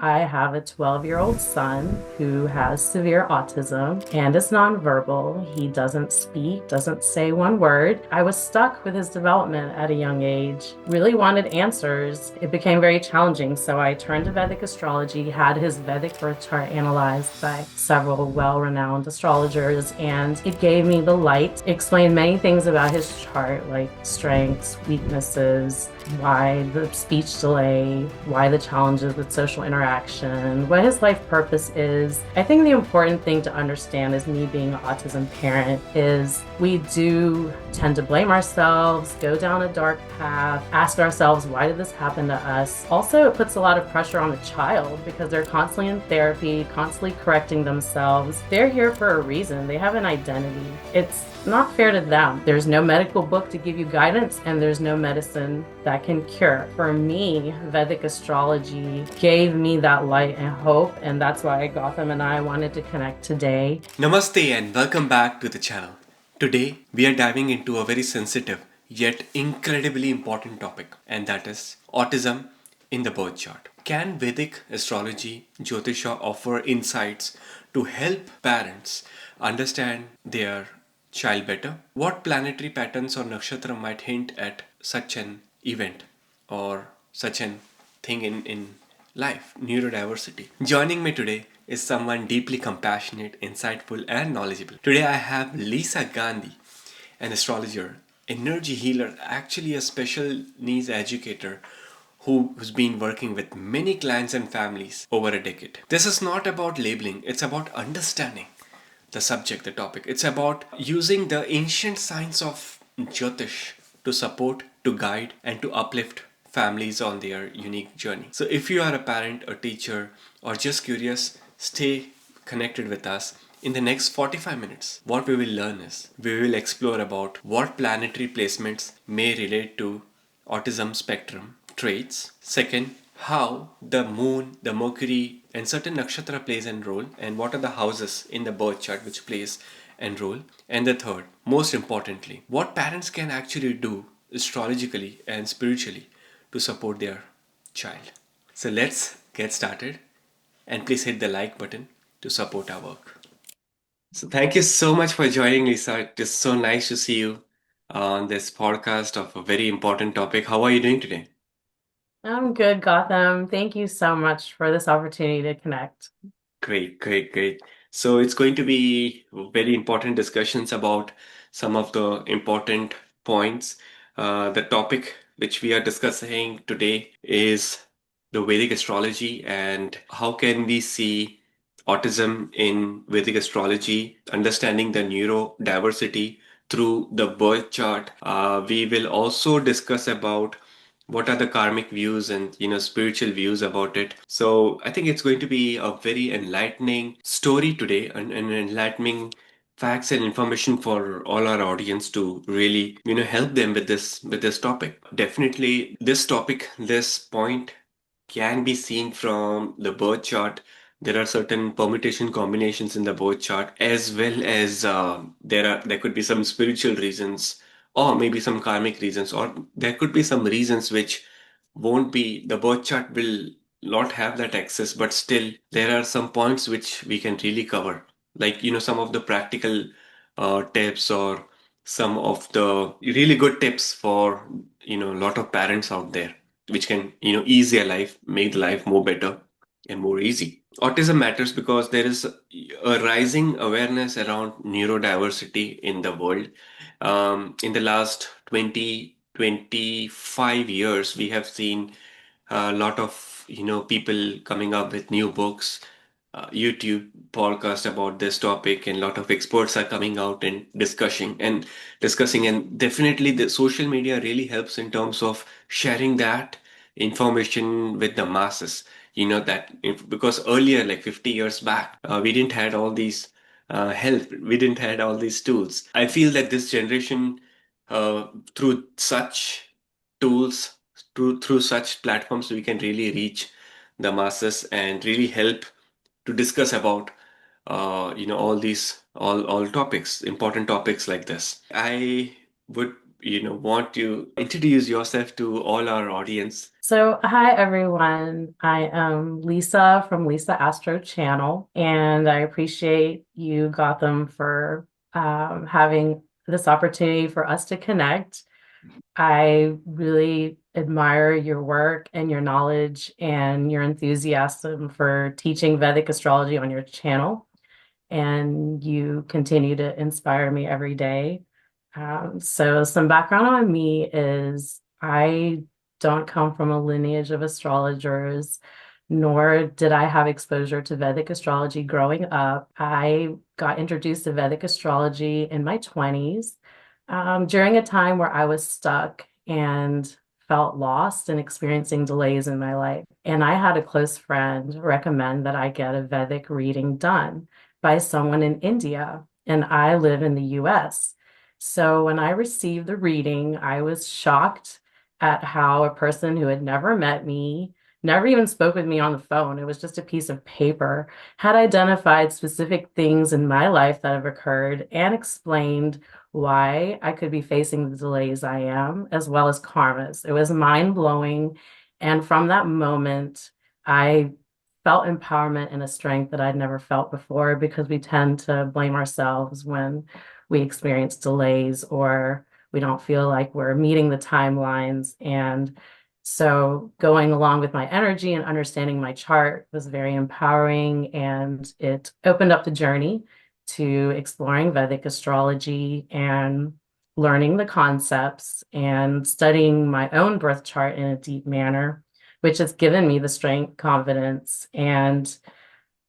I have a 12-year-old son who has severe autism and is nonverbal. He doesn't speak, doesn't say one word. I was stuck with his development at a young age, really wanted answers. It became very challenging, so I turned to Vedic astrology, had his Vedic birth chart analyzed by several well-renowned astrologers, and it gave me the light, explained many things about his chart, like strengths, weaknesses, why the speech delay, why the challenges with social interaction, what his life purpose is. I think the important thing to understand as me being an autism parent is we do tend to blame ourselves, go down a dark path, ask ourselves, why did this happen to us? Also, it puts a lot of pressure on the child because they're constantly in therapy, constantly correcting themselves. They're here for a reason. They have an identity. It's not fair to them. There's no medical book to give you guidance, and there's no medicine that can cure. For me, Vedic astrology gave me that light and hope, and that's why Gautam and I wanted to connect today. Namaste and welcome back to the channel. Today we are diving into a very sensitive yet incredibly important topic, and that is autism in the birth chart. Can Vedic astrology, Jyotisha offer insights to help parents understand their child better? What planetary patterns or nakshatra might hint at such an event or such an thing in life, neurodiversity? Joining me today is someone deeply compassionate, insightful, and knowledgeable. Today I have Lisa Gandhi, an astrologer, energy healer, actually a special needs educator who's been working with many clients and families over a decade. This is not about labeling, it's about understanding the subject, the topic. It's about using the ancient science of Jyotish to support, to guide, and to uplift families on their unique journey. So, if you are a parent, a teacher, or just curious, stay connected with us. In the next 45 minutes, what we will learn is we will explore about what planetary placements may relate to autism spectrum traits. Second, how the moon, the Mercury, and certain nakshatra plays a role, and what are the houses in the birth chart which plays a role. And the third, most importantly, what parents can actually do astrologically and spiritually to support their child. So let's get started, and please hit the like button to support our work. So thank you so much for joining, Lisa. It is so nice to see you on this podcast of a very important topic. How are you doing today? I'm good, Gautam. Thank you so much for this opportunity to connect. Great, great, great. So it's going to be very important discussions about some of the important points. The topic which we are discussing today is the Vedic astrology and how can we see autism in Vedic astrology, understanding the neurodiversity through the birth chart. We will also discuss about what are the karmic views and spiritual views about it. So I think it's going to be a very enlightening story today, and enlightening facts and information for all our audience to really help them with this topic. Definitely this topic, this point can be seen from the birth chart. There are certain permutation combinations in the birth chart, as well as there could be some spiritual reasons, or maybe some karmic reasons, or there could be some reasons which won't be the birth chart will not have that access, but still there are some points which we can really cover, like some of the practical tips, or some of the really good tips for a lot of parents out there, which can ease their life, make the life more better and more easy. Autism matters because there is a rising awareness around neurodiversity in the world. In the last 20-25 years, we have seen a lot of people coming up with new books, YouTube podcast about this topic, and a lot of experts are coming out and discussing. And definitely, the social media really helps in terms of sharing that information with the masses. Because earlier, like 50 years back, we didn't had all these help. We didn't had all these tools. I feel that this generation, through such tools, through such platforms, we can really reach the masses and really help to discuss about all these all topics, important topics like this. I would want to introduce yourself to all our audience? So, hi everyone. I am Lisa from Lisa Astro Channel, and I appreciate you, Gautam, for having this opportunity for us to connect. I really admire your work and your knowledge and your enthusiasm for teaching Vedic astrology on your channel, and you continue to inspire me every day. So some background on me is I don't come from a lineage of astrologers, nor did I have exposure to Vedic astrology growing up. I got introduced to Vedic astrology in my 20s, during a time where I was stuck and felt lost and experiencing delays in my life. And I had a close friend recommend that I get a Vedic reading done by someone in India, and I live in the US. So when I received the reading, I was shocked at how a person who had never met me, never even spoke with me on the phone, it was just a piece of paper, had identified specific things in my life that have occurred and explained why I could be facing the delays I am, as well as karmas. It was mind blowing. And from that moment, I felt empowerment and a strength that I'd never felt before, because we tend to blame ourselves when we experience delays or we don't feel like we're meeting the timelines. And so going along with my energy and understanding my chart was very empowering, and it opened up the journey to exploring Vedic astrology and learning the concepts and studying my own birth chart in a deep manner, which has given me the strength, confidence, and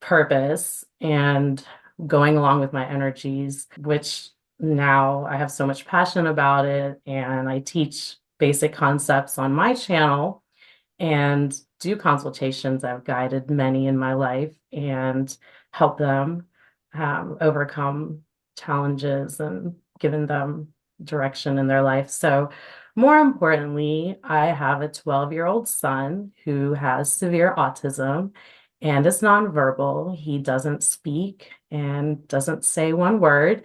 purpose, and going along with my energies, which now I have so much passion about it. And I teach basic concepts on my channel and do consultations. I've guided many in my life and help them overcome challenges and given them direction in their life. So, more importantly, I have a 12-year-old son who has severe autism and is nonverbal. He doesn't speak and doesn't say one word.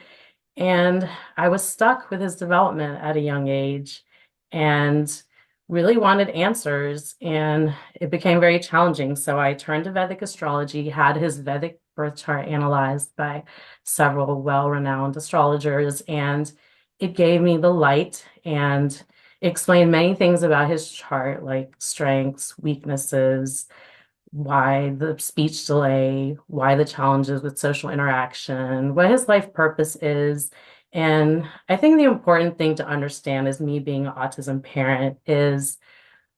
And I was stuck with his development at a young age and really wanted answers. And it became very challenging. So I turned to Vedic astrology, had his Vedic birth chart analyzed by several well-renowned astrologers, and it gave me the light and explained many things about his chart, like strengths, weaknesses, why the speech delay, why the challenges with social interaction, what his life purpose is. And I think the important thing to understand as me being an autism parent is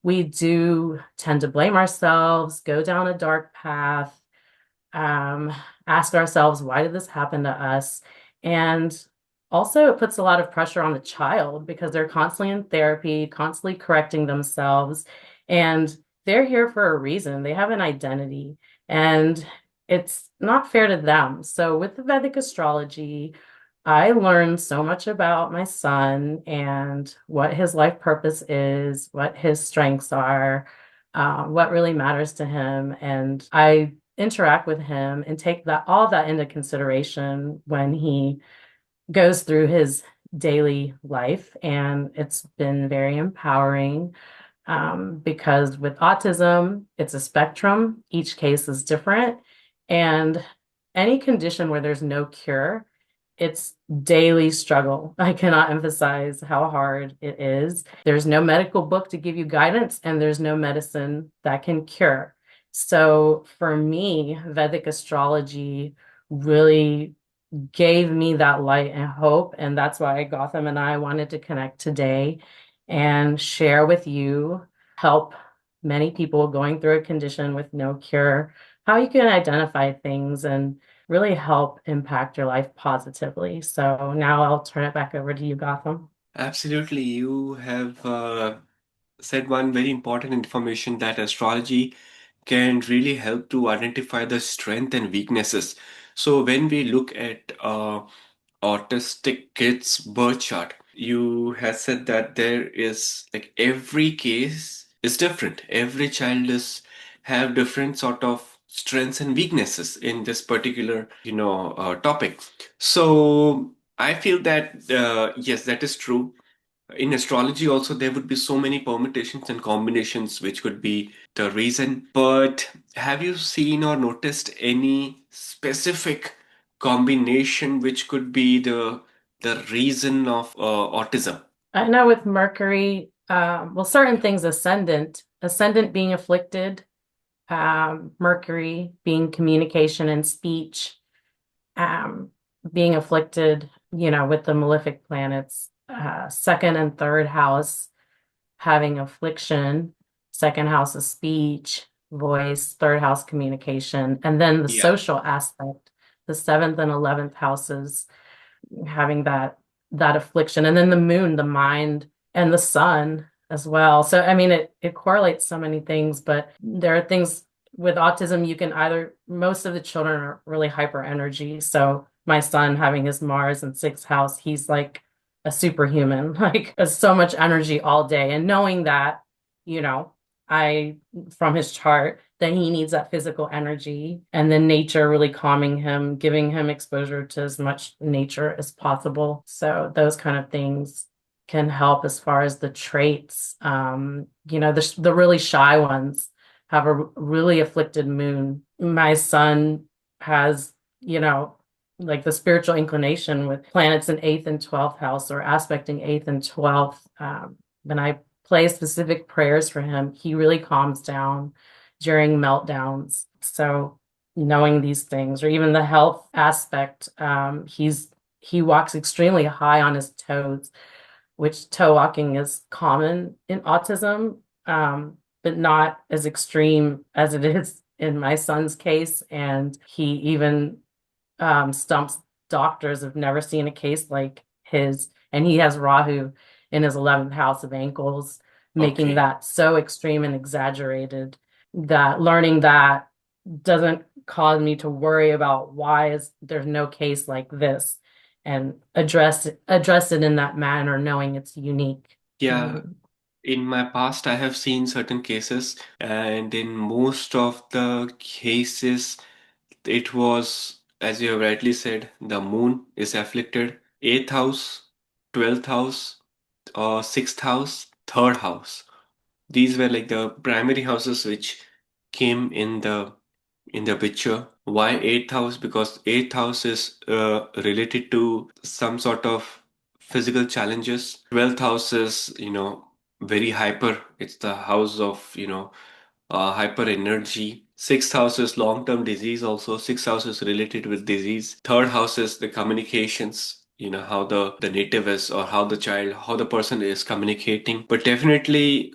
we do tend to blame ourselves, go down a dark path, um, ask ourselves, why did this happen to us? And also, it puts a lot of pressure on the child because they're constantly in therapy, constantly correcting themselves, and they're here for a reason. They have an identity, and it's not fair to them. So, with the Vedic astrology, I learned so much about my son and what his life purpose is, what his strengths are, what really matters to him. And I interact with him and take that all that into consideration when he goes through his daily life. And it's been very empowering, because with autism, it's a spectrum. Each case is different. And any condition where there's no cure, it's daily struggle. I cannot emphasize how hard it is. There's no medical book to give you guidance, and there's no medicine that can cure. So for me, Vedic astrology really gave me that light and hope. And that's why Gotham and I wanted to connect today and share with you, help many people going through a condition with no cure, how you can identify things and really help impact your life positively. So now I'll turn it back over to you, Gotham. Absolutely. You have said one very important information that astrology can really help to identify the strength and weaknesses. So when we look at autistic kids birth chart, you have said that there is like every case is different. Every child is have different sort of strengths and weaknesses in this particular topic. So I feel that yes, that is true. In astrology also there would be so many permutations and combinations which could be the reason. But have you seen or noticed any specific combination which could be the reason of autism? I know with Mercury, well, certain things ascendant being afflicted, Mercury being communication and speech, um, being afflicted, with the malefic planets, second and third house having affliction, second house is speech, voice, third house communication, and then the Yeah. social aspect, the seventh and 11th houses having that affliction, and then the moon, the mind, and the sun as well. So I mean it correlates so many things, but there are things with autism. You can either, most of the children are really hyper energy. So my son having his Mars in sixth house, he's like a superhuman, like has so much energy all day. And knowing that, you know, I from his chart that he needs that physical energy, and then nature really calming him, giving him exposure to as much nature as possible. So those kind of things can help as far as the traits. The really shy ones have a really afflicted moon. My son has, like the spiritual inclination with planets in eighth and 12th house, or aspecting eighth and 12th. When I play specific prayers for him, he really calms down during meltdowns. So knowing these things, or even the health aspect, he walks extremely high on his toes, which toe walking is common in autism, but not as extreme as it is in my son's case. And he even stumps doctors. Have never seen a case like his. And he has Rahu in his 11th house of ankles, making Okay. that so extreme and exaggerated that learning that doesn't cause me to worry about why is there's no case like this, and address it in that manner, knowing it's unique. Yeah. Mm. In my past, I have seen certain cases, and in most of the cases, it was, as you have rightly said, the moon is afflicted. Eighth house, 12th house, sixth house, third house. These were like the primary houses which came in the picture. Why eighth house? Because eighth house is related to some sort of physical challenges. 12th house is, very hyper. It's the house of, hyper energy. Sixth house is long-term disease also. Sixth house is related with disease. Third house is the communications. How the native is, or how the child, how the person is communicating. But definitely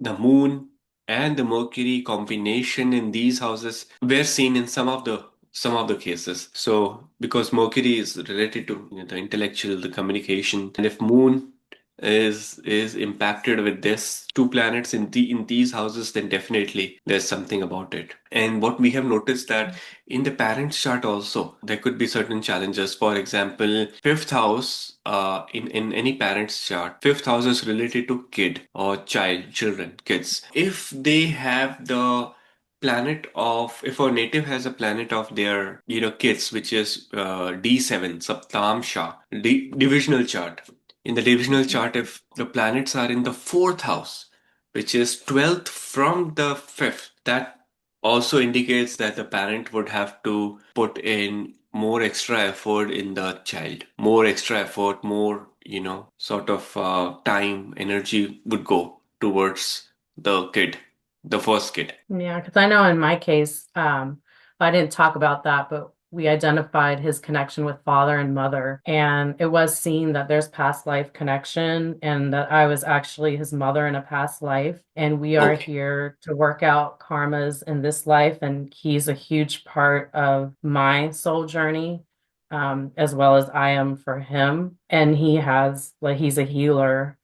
the moon and the Mercury combination in these houses were seen in some of the cases. So because Mercury is related to the intellectual, the communication, and if Moon is impacted with this two planets in these houses, then definitely there's something about it. And what we have noticed that in the parents chart also there could be certain challenges. For example, fifth house, in any parent's chart, fifth house is related to kid or child, children, kids. If they have the planet of, if a native has a planet of their kids, which is D7 Saptamsha, divisional chart. In the divisional chart, if the planets are in the fourth house, which is 12th from the fifth, that also indicates that the parent would have to put in more extra effort in the child, more extra effort, more, sort of time, energy would go towards the kid, the first kid. Yeah, because I know in my case, I didn't talk about that, but we identified his connection with father and mother, and it was seen that there's past life connection, and that I was actually his mother in a past life, and we are Okay. here to work out karmas in this life, and he's a huge part of my soul journey, as well as I am for him, and he's a healer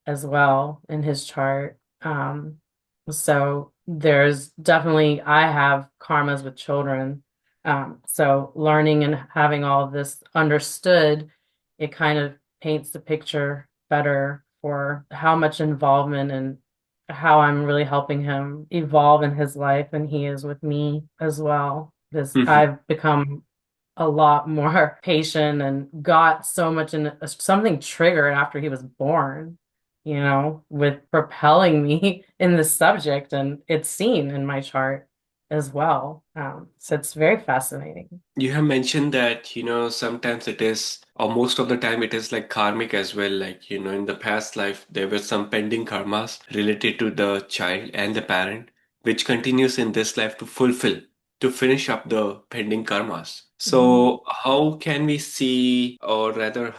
as well in his chart. So there's definitely, I have karmas with children. So learning and having all of this understood, it kind of paints the picture better for how much involvement and how I'm really helping him evolve in his life, and he is with me as well. Because Mhm. I've become a lot more patient and got so much in something triggered after he was born, with propelling me in this subject. And it's seen in my chart as well. So it's very fascinating. You have mentioned that, sometimes it is, or most of the time it is like karmic as well. Like, in the past life, there were some pending karmas related to the child and the parent, which continues in this life to finish up the pending karmas. Mhm. So, how can we see, or rather,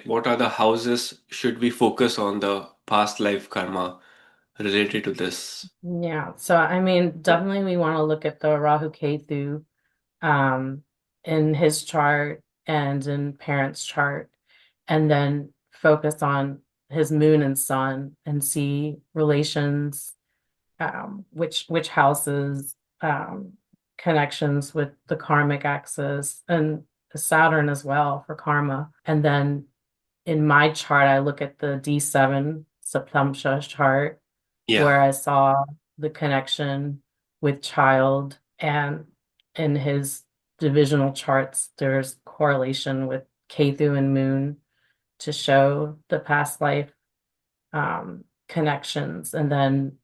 what are the houses should we focus on the past life karma related to this? Yeah. So, I mean, definitely we want to look at the Rahu Ketu um, in his chart and in parents' chart, and then focus on his moon and sun and see relations, which houses, connections with the karmic axis and Saturn as well for karma. And then in my chart, I look at the D7 Saptamsha chart Yeah, where I saw the connection with child, and in his divisional charts, there's correlation with Ketu and Moon to show the past life connections. And then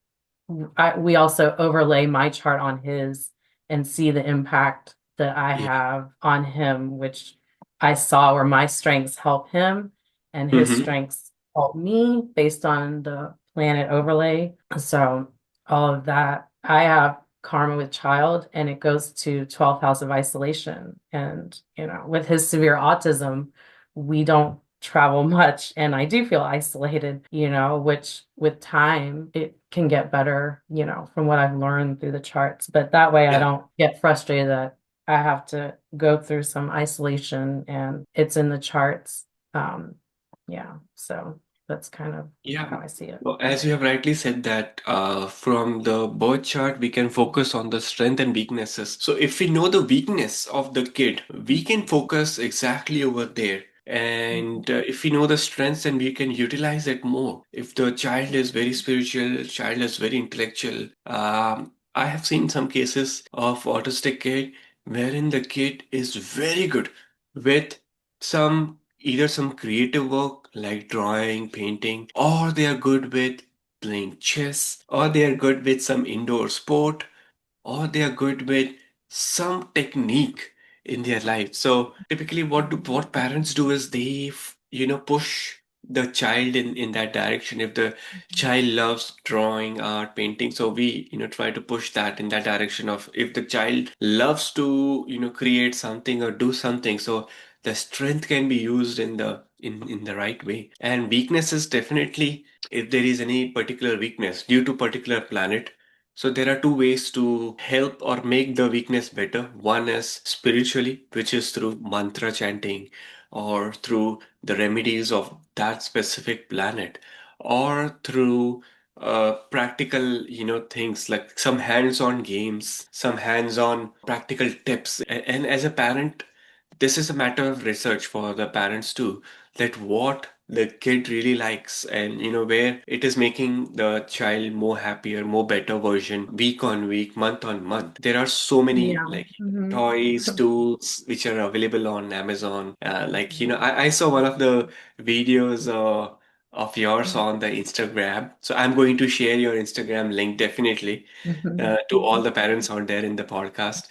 we also overlay my chart on his and see the impact that I yeah. have on him, which I saw where my strengths help him and his Mm-hmm. strengths help me based on the planet overlay. So all of that, I have karma with child and it goes to 12th house of isolation. And, with his severe autism, we don't travel much and I do feel isolated, which with time it can get better, from what I've learned through the charts. But that way I Yeah. don't get frustrated that I have to go through some isolation and it's in the charts. Um, yeah, so that's kind of Yeah. how I see it. Well, as you have rightly said that from the birth chart, we can focus on the strength and weaknesses. So if we know the weakness of the kid, we can focus exactly over there. And if we know the strengths, then we can utilize it more. If the child is very spiritual, child is very intellectual. I have seen some cases of autistic kid wherein the kid is very good with either some creative work like drawing, painting, or they are good with playing chess, or they are good with some indoor sport, or they are good with some technique in their life. So typically what parents do is they push the child in that direction. If the child loves drawing, art, painting, so we try to push that in that direction. Of if the child loves to create something or do something, so the strength can be used in the right way. And weakness is definitely, if there is any particular weakness due to particular planet, so there are two ways to help or make the weakness better. One is spiritually, which is through mantra chanting or through the remedies of that specific planet, or through practical, things like some hands-on games, some hands-on practical tips. And as a parent, this is a matter of research for the parents too, that what the kid really likes, and where it is making the child more happier, more better version, week on week, month on month. There are so many Yeah. like Hmm. toys, tools which are available on Amazon. I saw one of the videos of yours on the Instagram, so I'm going to share your Instagram link definitely to all the parents out there in the podcast,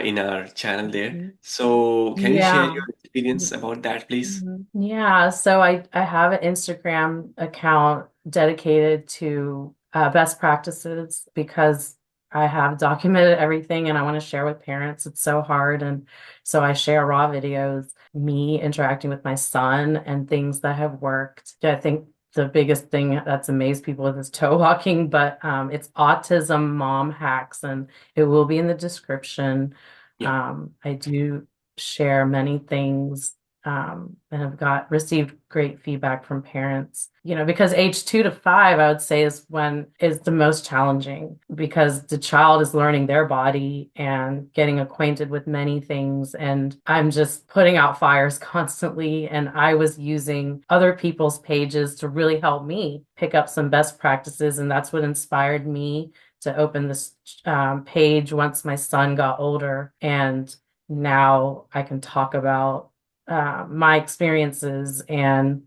in our channel there. So, can you share Yeah. your experience about that, please? Yeah, so I have an Instagram account dedicated to best practices because I have documented everything and I want to share with parents. It's so hard. And so I share raw videos, me interacting with my son and things that have worked. I think the biggest thing that's amazed people is toe walking, but it's autism mom hacks and it will be in the description. Yeah. I do share many things and have received great feedback from parents. Because age 2 to 5, I would say is the most challenging because the child is learning their body and getting acquainted with many things. And I'm just putting out fires constantly. And I was using other people's pages to really help me pick up some best practices. And that's what inspired me to open this page once my son got older. And now I can talk about my experiences and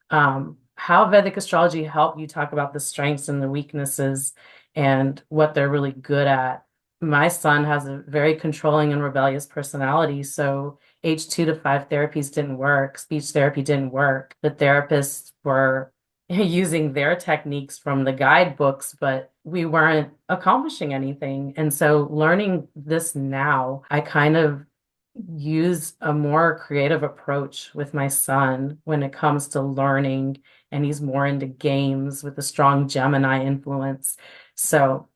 how Vedic astrology helped you talk about the strengths and the weaknesses and what they're really good at. My son has a very controlling and rebellious personality, so age 2 to 5 therapies didn't work, speech therapy didn't work. The therapists were using their techniques from the guidebooks, but we weren't accomplishing anything. And so learning this now, I kind of use a more creative approach with my son when it comes to learning, and he's more into games with a strong Gemini influence. So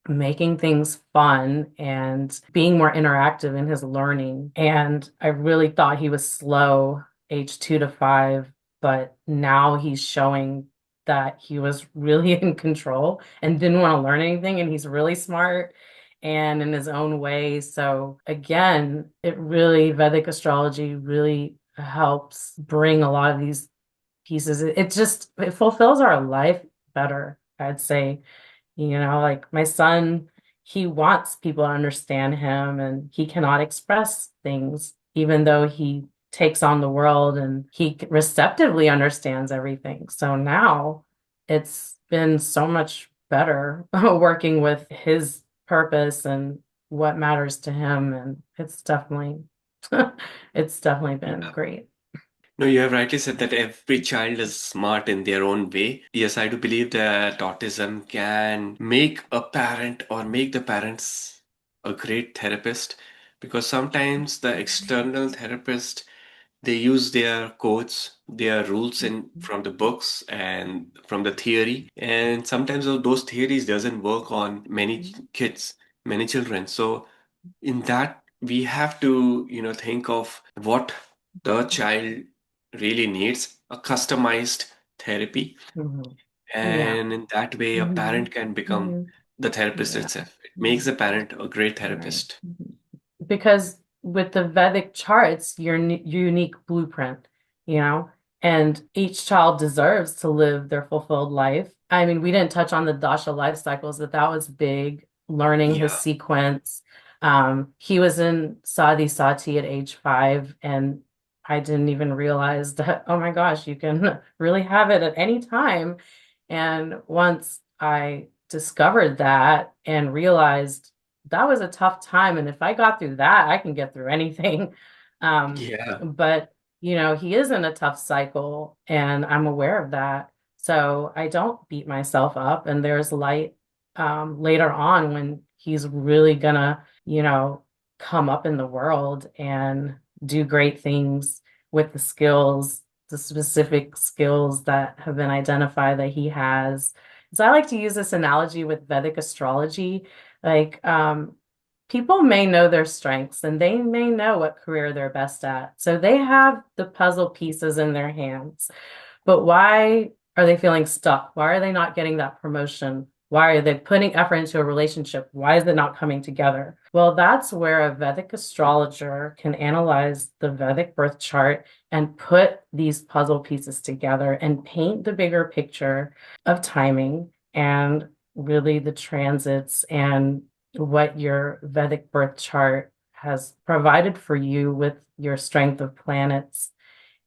making things fun and being more interactive in his learning. And I really thought he was slow age 2 to 5, but now he's showing that he was really in control and didn't want to learn anything. And he's really smart and in his own way. So again, Vedic astrology really helps bring a lot of these pieces. It fulfills our life better, I'd say. Like my son, he wants people to understand him and he cannot express things, even though he takes on the world and he receptively understands everything. So now it's been so much better working with his purpose and what matters to him. And it's definitely been Yeah. great. No, you have rightly said that every child is smart in their own way. Yes, I do believe that autism can make a parent or make the parents a great therapist, because sometimes the external therapist, they use their quotes, their rules in from the books and from the theory, and sometimes those theories doesn't work on many kids, many children. So in that we have to think of what the child really needs, a customized therapy, Mhm. Yeah. and in that way a hmm parent can become hmm the therapist Yeah. itself. It makes the parent a great Right. therapist. Because with the Vedic charts, your unique blueprint, you know, and each child deserves to live their fulfilled life. I mean, we didn't touch on the Dasha life cycles, but that was big, learning his Yeah. sequence. He was in Sati Sati at age 5, and I didn't even realize that, oh my gosh, you can really have it at any time. And once I discovered that and realized that was a tough time. And if I got through that, I can get through anything. Yeah. But he is in a tough cycle, and I'm aware of that. So I don't beat myself up. And there's light later on when he's really gonna, come up in the world and do great things with the skills, the specific skills that have been identified that he has. So I like to use this analogy with Vedic astrology. Like, people may know their strengths and they may know what career they're best at. So they have the puzzle pieces in their hands. But why are they feeling stuck? Why are they not getting that promotion? Why are they putting effort into a relationship? Why is it not coming together? Well, that's where a Vedic astrologer can analyze the Vedic birth chart and put these puzzle pieces together and paint the bigger picture of timing and really the transits and what your Vedic birth chart has provided for you with your strength of planets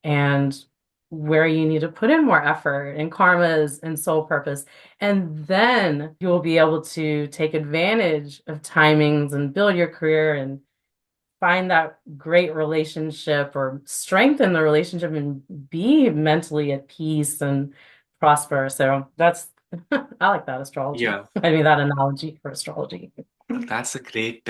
and where you need to put in more effort and karmas and soul purpose. And then you'll be able to take advantage of timings and build your career and find that great relationship or strengthen the relationship and be mentally at peace and prosper. So that's, I like that astrology. Yeah. I mean, that analogy for astrology. Well, that's a great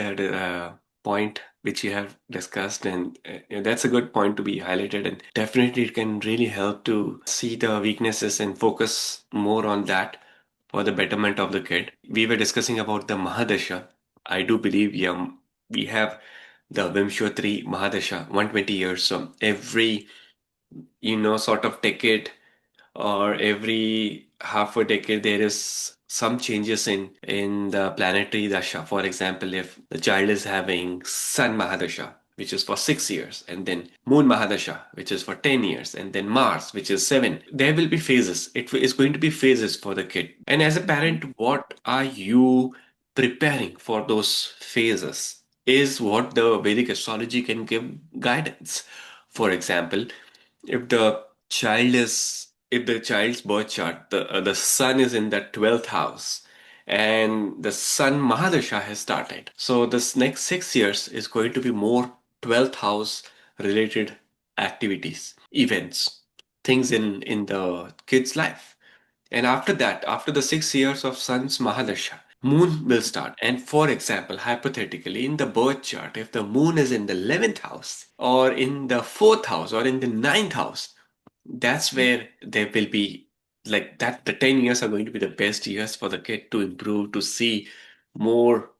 point which you have discussed, and that's a good point to be highlighted. And definitely, it can really help to see the weaknesses and focus more on that for the betterment of the kid. We were discussing about the Mahadasha. I do believe, yeah, we have the Vimshotri Mahadasha, 120 years. So every, sort of decade or every half a decade there is some changes in the planetary dasha. For example, if the child is having sun mahadasha, which is for 6 years, and then moon mahadasha, which is for 10 years, and then mars, which is 7, there will be phases. It is going to be phases for the kid. And as a parent, what are you preparing for those phases? is what the Vedic astrology can give guidance. For example, if the if the child's birth chart, the sun is in the 12th house and the sun Mahadasha has started. So this next 6 years is going to be more 12th house related activities, events, things in the kid's life. And after that, after the 6 years of sun's Mahadasha, moon will start. And for example, hypothetically, in the birth chart, if the moon is in the 11th house, or in the 4th house, or in the ninth house, that's where there will be like that. The 10 years are going to be the best years for the kid to improve, to see more.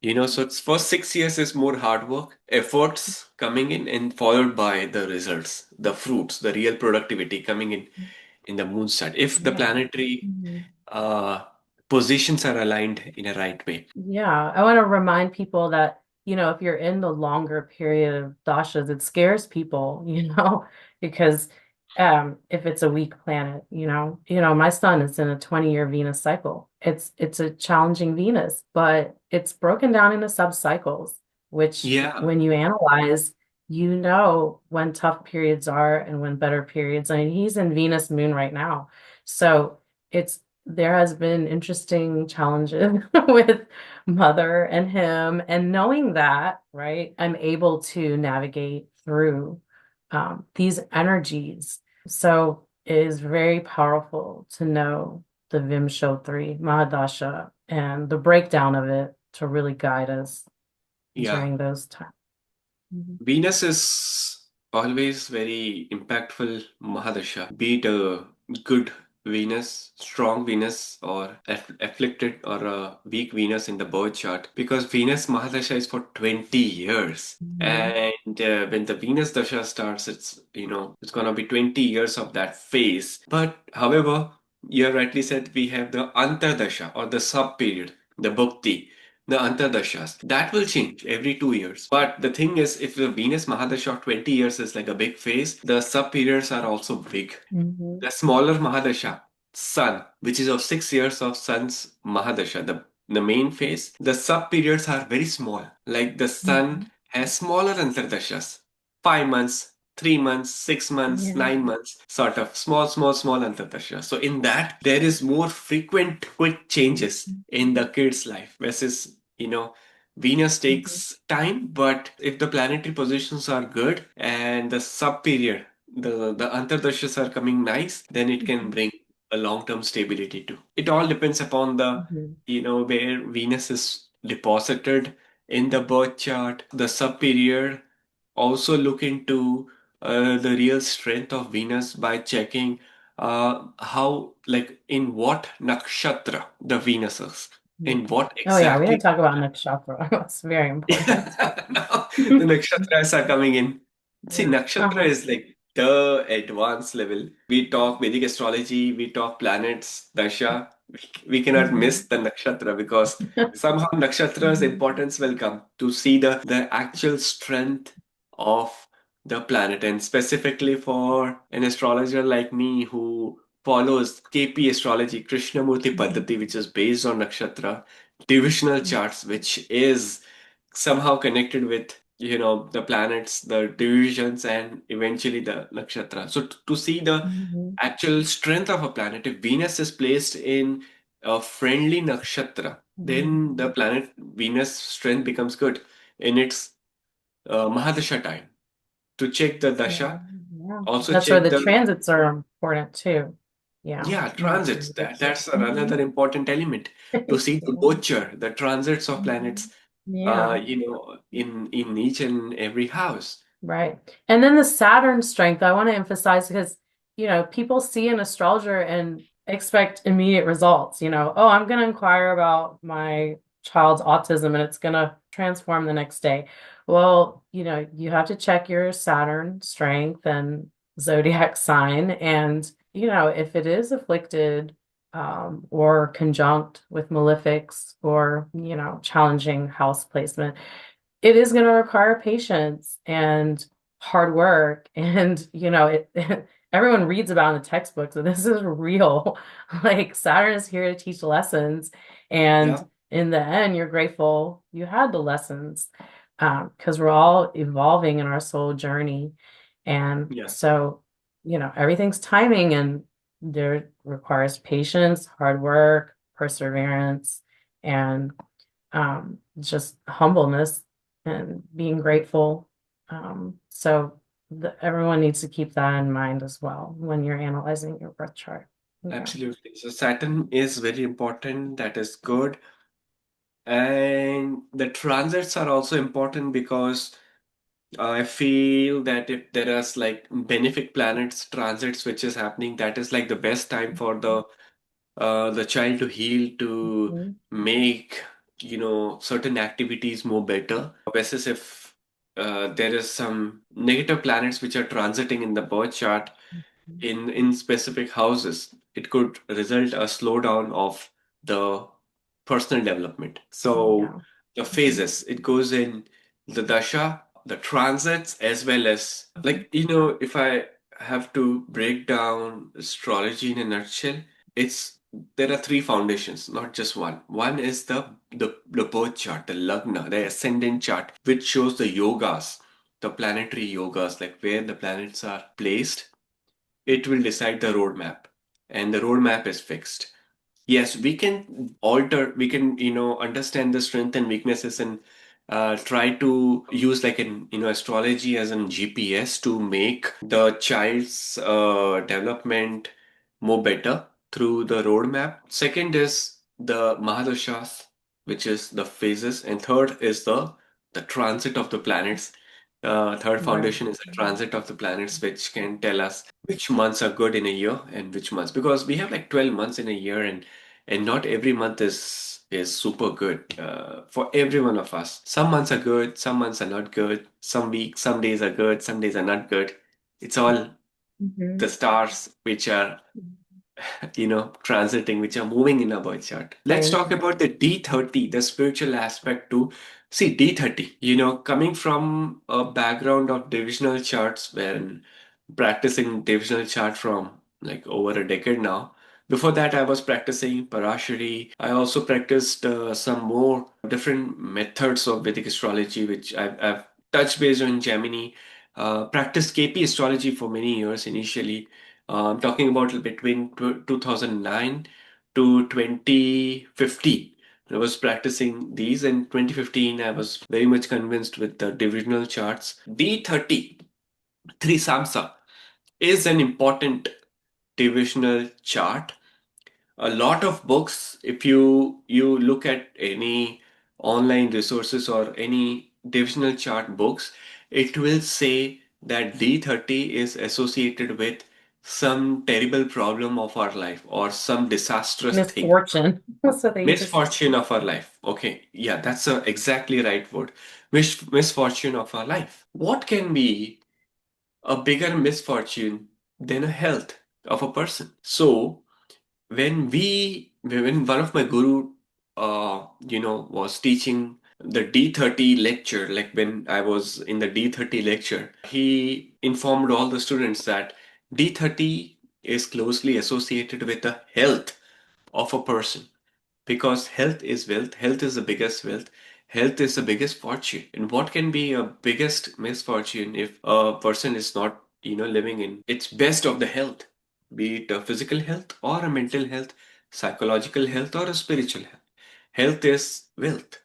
So it's first 6 years is more hard work, efforts coming in, and followed by the results, the fruits, the real productivity coming in the moon side. If the Yeah. planetary Mhm. uh, positions are aligned in a right way. Yeah, I want to remind people that, if you're in the longer period of dashas, it scares people, because if it's a weak planet, my son is in a 20-year Venus cycle. It's a challenging Venus, but it's broken down into sub-cycles, which Yeah, when you analyze, when tough periods are and when better periods. I mean, he's in Venus moon right now. So it's there has been interesting challenges with mother and him. And knowing that, right, I'm able to navigate through these energies. So it is very powerful to know the Vimsho 3, Mahadasha, and the breakdown of it to really guide us yeah. during those times. Mhm. Venus is always very impactful Mahadasha, be it a good Venus, strong Venus, or afflicted or a weak Venus in the birth chart, because Venus Mahadasha is for 20 years. Mhm. And when the Venus Dasha starts, it's gonna be 20 years of that phase. But however, you have rightly said we have the Antardasha or the sub period, the Bhakti, the Antardashas. That will change every 2 years. But the thing is, if the Venus Mahadasha of 20 years is like a big phase, the sub periods are also big. Mhm. The smaller Mahadasha, Sun, which is of 6 years of Sun's Mahadasha, the main phase, the sub periods are very small. Like the Sun Mhm. has smaller Antardashas, 5 months, 3 months, 6 months, Yeah. 9 months, sort of small, small, small Antardashas. So in that, there is more frequent, quick changes in the kid's life versus, Venus Mhm. takes time, but if the planetary positions are good and the sub period, the antardashas are coming nice, then it can Mhm. bring a long-term stability too. It all depends upon the, Mhm. where Venus is deposited in the birth chart, the sub period. Also look into the real strength of Venus by checking how, like, in what nakshatra the Venus is, in Mhm. what Oh yeah, we didn't exactly. talk about nakshatra. That's very important. Now the nakshatras are coming in. See, Yeah. nakshatra is like the advanced level. We talk Vedic astrology, we talk planets, dasha. We cannot Mhm. miss the nakshatra because somehow nakshatra's Mhm. importance will come to see the actual strength of the planet, and specifically for an astrologer like me who follows KP astrology, Krishnamurti Mhm. Paddhati, which is based on nakshatra divisional charts, which is somehow connected with the planets, the divisions, and eventually the nakshatra. So to see the Mhm. actual strength of a planet, if Venus is placed in a friendly nakshatra, Mhm. then the planet Venus strength becomes good in its Mahadasha time. To check the Yeah. dasha, Yeah. also That's where check the the, transits are important too. Yeah. yeah, In that transits. period. That's Mhm. another important element to see the Yeah. gochar, the transits of planets, Mhm. Yeah. in each and every house. Right. And then the Saturn strength, I want to emphasize because, people see an astrologer and expect immediate results. Oh, I'm going to inquire about my child's autism and it's going to transform the next day. Well, you have to check your Saturn strength and zodiac sign. And, if it is afflicted, or conjunct with malefics or, challenging house placement, it is going to require patience and hard work. And, everyone reads about in the textbooks, so this is real. Like Saturn is here to teach lessons. And Yeah. in the end, you're grateful you had the lessons. because we're all evolving in our soul journey. And Yeah, so, everything's timing and there requires patience, hard work, perseverance, and just humbleness and being grateful. Everyone needs to keep that in mind as well when you're analyzing your birth chart. Yeah. absolutely. So Saturn is very important. That is good. And the transits are also important because I feel that if there is like benefic planets transits which is happening, that is like the best time for the child to heal, to Mhm. make certain activities more better. Versus if there is some negative planets which are transiting in the birth chart in specific houses, it could result a slowdown of the personal development. So Yeah. the Mhm. phases, it goes in the dasha, the transits, as well as Mhm. like if I have to break down astrology in a nutshell, it's there are three foundations, not just one. One is the birth chart, the lagna, the ascendant chart, which shows the yogas, the planetary yogas, like where the planets are placed. It will decide the roadmap, and the roadmap is fixed. Yes, we can alter, we can, understand the strength and weaknesses and try to use like an, astrology as an GPS to make the child's development more better through the roadmap. Second is the Mahadashas, which is the phases, and third is the transit of the planets. Third Right. foundation is the transit of the planets, which can tell us which months are good in a year and which months, because we have like 12 months in a year, and not every month is super good for every one of us. Some months are good, some months are not good. Some weeks, some days are good, some days are not good. It's all the Mhm. stars which are transiting, which are moving in our birth chart. Let's Right. talk about the D30, the spiritual aspect too. See, D30, coming from a background of divisional charts, when practicing divisional chart from like over a decade now. Before that, I was practicing Parashari. I also practiced some more different methods of Vedic astrology, which I've touched base on Gemini. Practiced KP astrology for many years initially. I'm talking about between 2009 to 2015. I was practicing these in 2015. I was very much convinced with the divisional charts. D30, Three Samsa, is an important divisional chart. A lot of books, if you look at any online resources or any divisional chart books, it will say that D30 is associated with some terrible problem of our life or some disastrous thing, Misfortune. So they used to say. misfortune of our life. Okay, yeah, that's a exactly right word. Misfortune of our life. What can be a bigger misfortune than a health of a person? So when one of my guru was teaching the D30 lecture, like when I was in the D30 lecture, he informed all the students that D30 is closely associated with the health of a person, because health is wealth. Health is the biggest wealth. Health is the biggest fortune. And what can be a biggest misfortune if a person is not living in its best of the health, be it a physical health or a mental health, psychological health or a spiritual health. Health is wealth,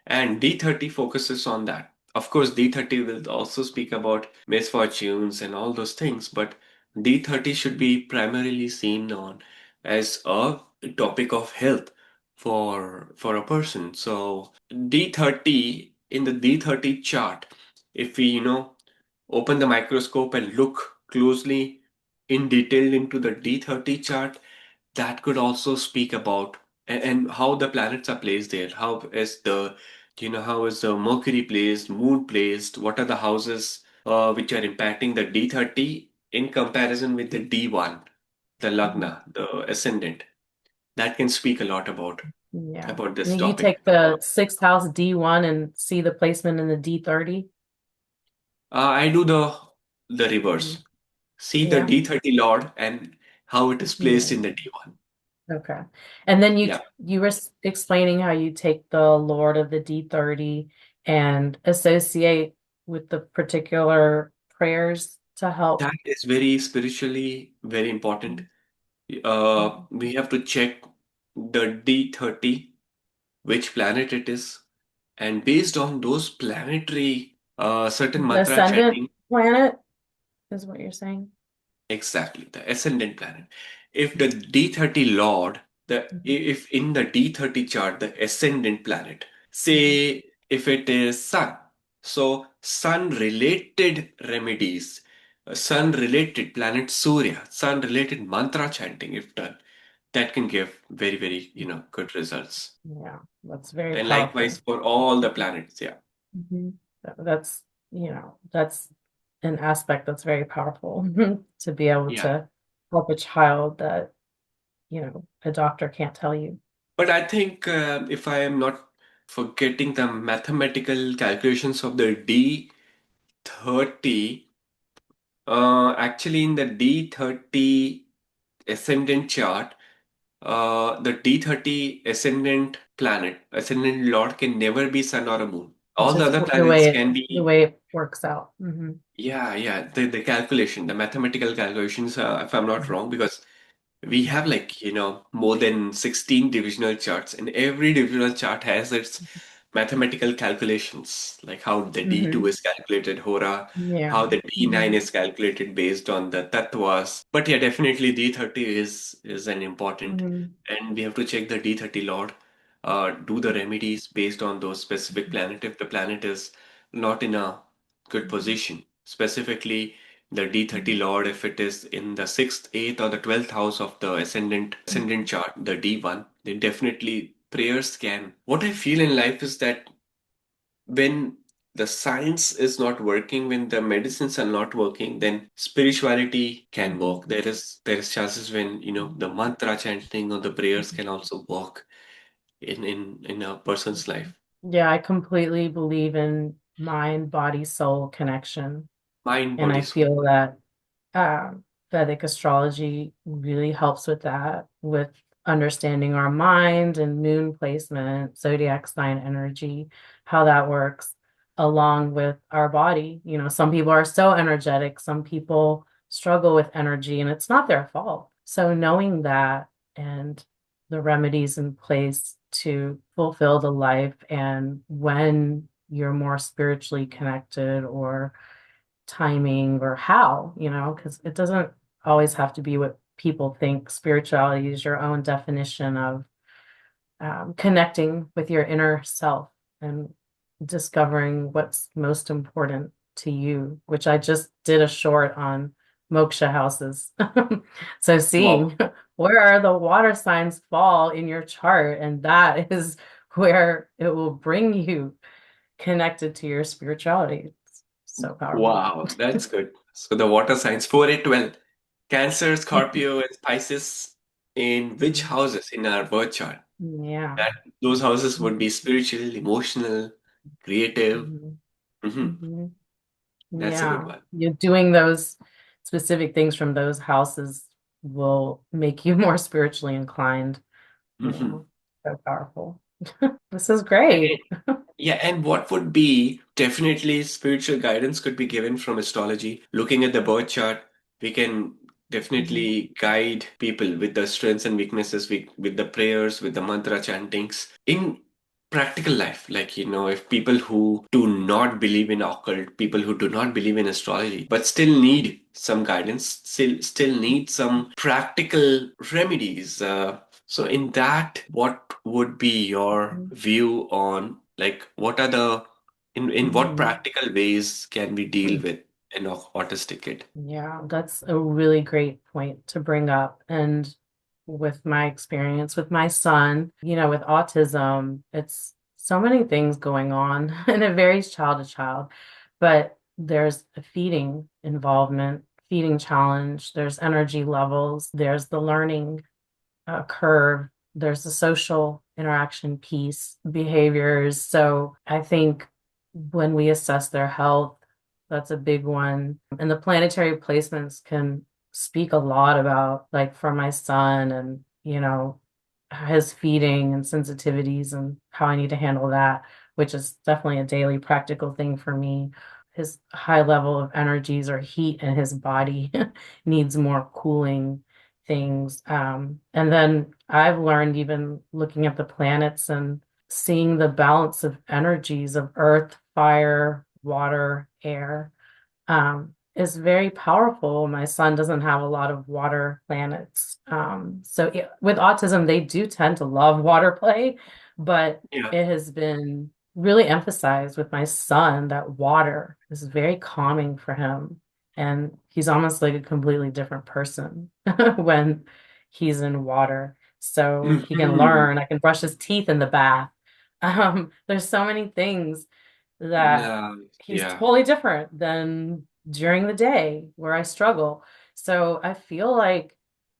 and D30 focuses on that. Of course, D30 will also speak about misfortunes and all those things, but D30 should be primarily seen on as a topic of health for a person. So D30, in the D30 chart, if we open the microscope and look closely in detail into the D30 chart, that could also speak about and how the planets are placed there. How is the Mercury placed, Moon placed? What are the houses which are impacting the D30 in comparison with the D1, the Mhm. Lagna, the ascendant? That can speak a lot Yeah. about this And you topic. take the sixth house D1 and see the placement in the D30. I do the reverse. Mhm. See the Yeah. D30 Lord and how it is placed Yeah. in the D1. Okay. And then Yeah. you were explaining how you take the Lord of the D30 and associate with the particular prayers to help. That is very spiritually very important. We have to check the D30, which planet it is, and based on those planetary certain The mantra ascendant chanting. planet is what you're saying. Exactly, the ascendant planet. If the D30 Lord, if in the D30 chart, the ascendant planet, Mhm. say if it is Sun, so Sun related remedies, Sun related planet Surya, Sun related mantra chanting, if done, that can give very, very, good results. Yeah, that's very And likewise powerful. for all the planets, yeah. Mhm. That's, that's an aspect that's very powerful to be able Yeah. to help a child that, a doctor can't tell you. But I think if I am not forgetting the mathematical calculations of the D30, actually in the D30 ascendant chart, the D30 ascendant planet, ascendant lord can never be sun or a moon. It's All the just other the planets way can the be. way it works out. Yeah, yeah, the calculation, the mathematical calculations, if I'm not wrong, because we have like, more than 16 divisional charts, and every divisional chart has its mathematical calculations, like how the D2 Hmm. is calculated, Hora, how Yeah. the D9 Hmm. is calculated based on the tattvas. But yeah, definitely D30 is an important, Hmm. and we have to check the D30 Lord, do the remedies based on those specific planet if the planet is not in a good position. Specifically, the D30 Lord, if it is in the sixth, eighth, or the 12th house of the ascendant chart, the D1, then definitely prayers can. What I feel in life is that when the science is not working, when the medicines are not working, then spirituality can work. There is chances when the mantra chanting or the prayers can also work in a person's life. Yeah, I completely believe in mind, body, soul connection. Mind, And body, I soul. feel that Vedic astrology really helps with that, with understanding our mind and moon placement, zodiac sign energy, how that works, along with our body. Some people are so energetic, some people struggle with energy, and it's not their fault. So knowing that and the remedies in place to fulfill the life, and when you're more spiritually connected or timing or how, because it doesn't always have to be what people think. Spirituality is your own definition of connecting with your inner self and discovering what's most important to you, which I just did a short on moksha houses. So Wow. seeing where are the water signs fall in your chart, and that is where it will bring you connected to your spirituality. It's so powerful. Wow, that's good. So the water signs 4, 8, 12. Cancer, Scorpio, and Pisces in which Mhm. houses in our birth chart? Yeah. That those houses would Mhm. be spiritual, emotional, creative. Mhm. Hmm. Mhm. That's a good Yeah. one. You're doing those specific things from those houses will make you more spiritually inclined. Hmm. So powerful. This is great. Yeah, and what would be definitely spiritual guidance could be given from astrology. Looking at the birth chart, we can Mhm. definitely guide people with the strengths and weaknesses, with the prayers, with the mantra chantings in practical life. Like, if people who do not believe in occult, people who do not believe in astrology, but still need some guidance, still need some practical remedies. So in that, what would be your Mhm. view on like what are the in what Mhm. practical ways can we deal with an autistic kid? Yeah, that's a really great point to bring up. And with my experience with my son, with autism, it's so many things going on and it varies child to child. But there's a feeding involvement, feeding challenge, there's energy levels, there's the learning curve, there's the social interaction piece, behaviors. So I think when we assess their health, that's a big one. And the planetary placements can speak a lot about, like, for my son and, his feeding and sensitivities and how I need to handle that. which is definitely a daily practical thing for me. His high level of energies or heat in his body needs more cooling things. And then I've learned, even looking at the planets and seeing the balance of energies of earth, fire, water, air, is very powerful. My son doesn't have a lot of water planets. With autism, they do tend to love water play, but Yeah. it has been really emphasized with my son that water is very calming for him. And he's almost like a completely different person when he's in water. So he can Mhm. learn. I can brush his teeth in the bath. There's so many things that he's Yeah. totally different than during the day where I struggle. So I feel like,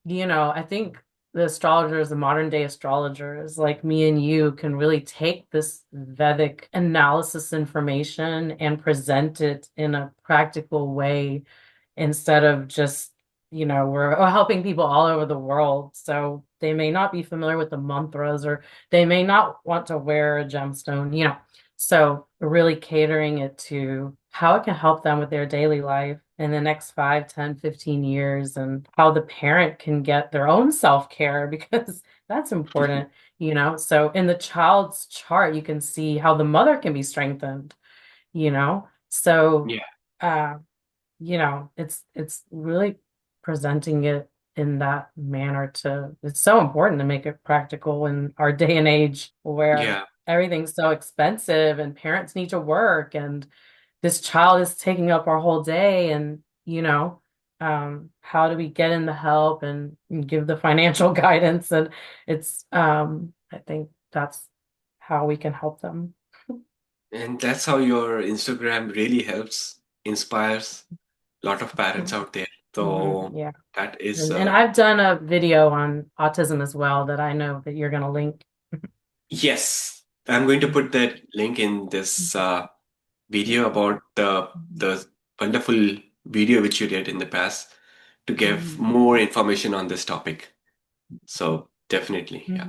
I think the astrologers, the modern day astrologers like me and you can really take this Vedic analysis information and present it in a practical way instead of just, we're helping people all over the world. So they may not be familiar with the mantras or they may not want to wear a gemstone. So really catering it to how it can help them with their daily life in the next 5, 10, 15 years and how the parent can get their own self-care because that's important. So in the child's chart, you can see how the mother can be strengthened. So Yeah. uh it's really presenting it in that manner it's so important to make it practical in our day and age where Yeah. everything's so expensive and parents need to work and this child is taking up our whole day and how do we get in the help and give the financial guidance and I think that's how we can help them. And that's how your Instagram really helps, inspires a lot of parents out there. So Yeah. that is, And I've done a video on autism as well that I know that you're going to link. yes, I'm going to put that link in this video about the wonderful video which you did in the past to give Mhm. more information on this topic. So definitely, yeah.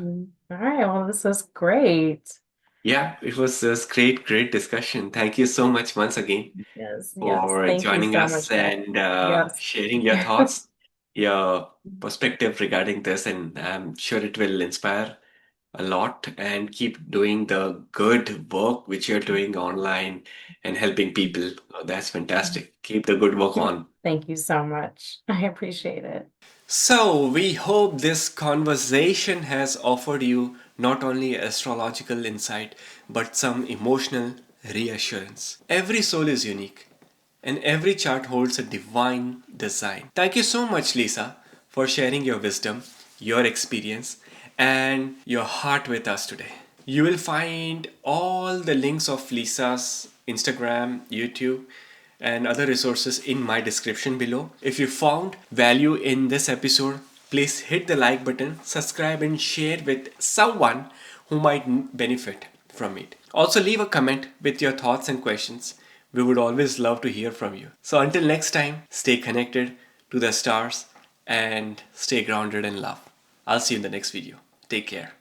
All right. Well, this was great. Yeah, it was this great, great discussion. Thank you so much once again Yes. Yes. for Thank you joining so us much, Beth. and Yes. sharing your thoughts, your perspective regarding this, and I'm sure it will inspire a lot and keep doing the good work which you're doing online and helping people. Oh, that's fantastic. Keep the good work on. Thank you so much. I appreciate it. So, we hope this conversation has offered you not only astrological insight but some emotional reassurance. Every soul is unique and every chart holds a divine design. Thank you so much, Lisa, for sharing your wisdom, your experience, and your heart with us today. You will find all the links of Lisa's Instagram, YouTube, and other resources in my description below. If you found value in this episode, please hit the like button, subscribe, and share with someone who might benefit from it. Also, leave a comment with your thoughts and questions. We would always love to hear from you. So, until next time, stay connected to the stars and stay grounded in love. I'll see you in the next video. Take care.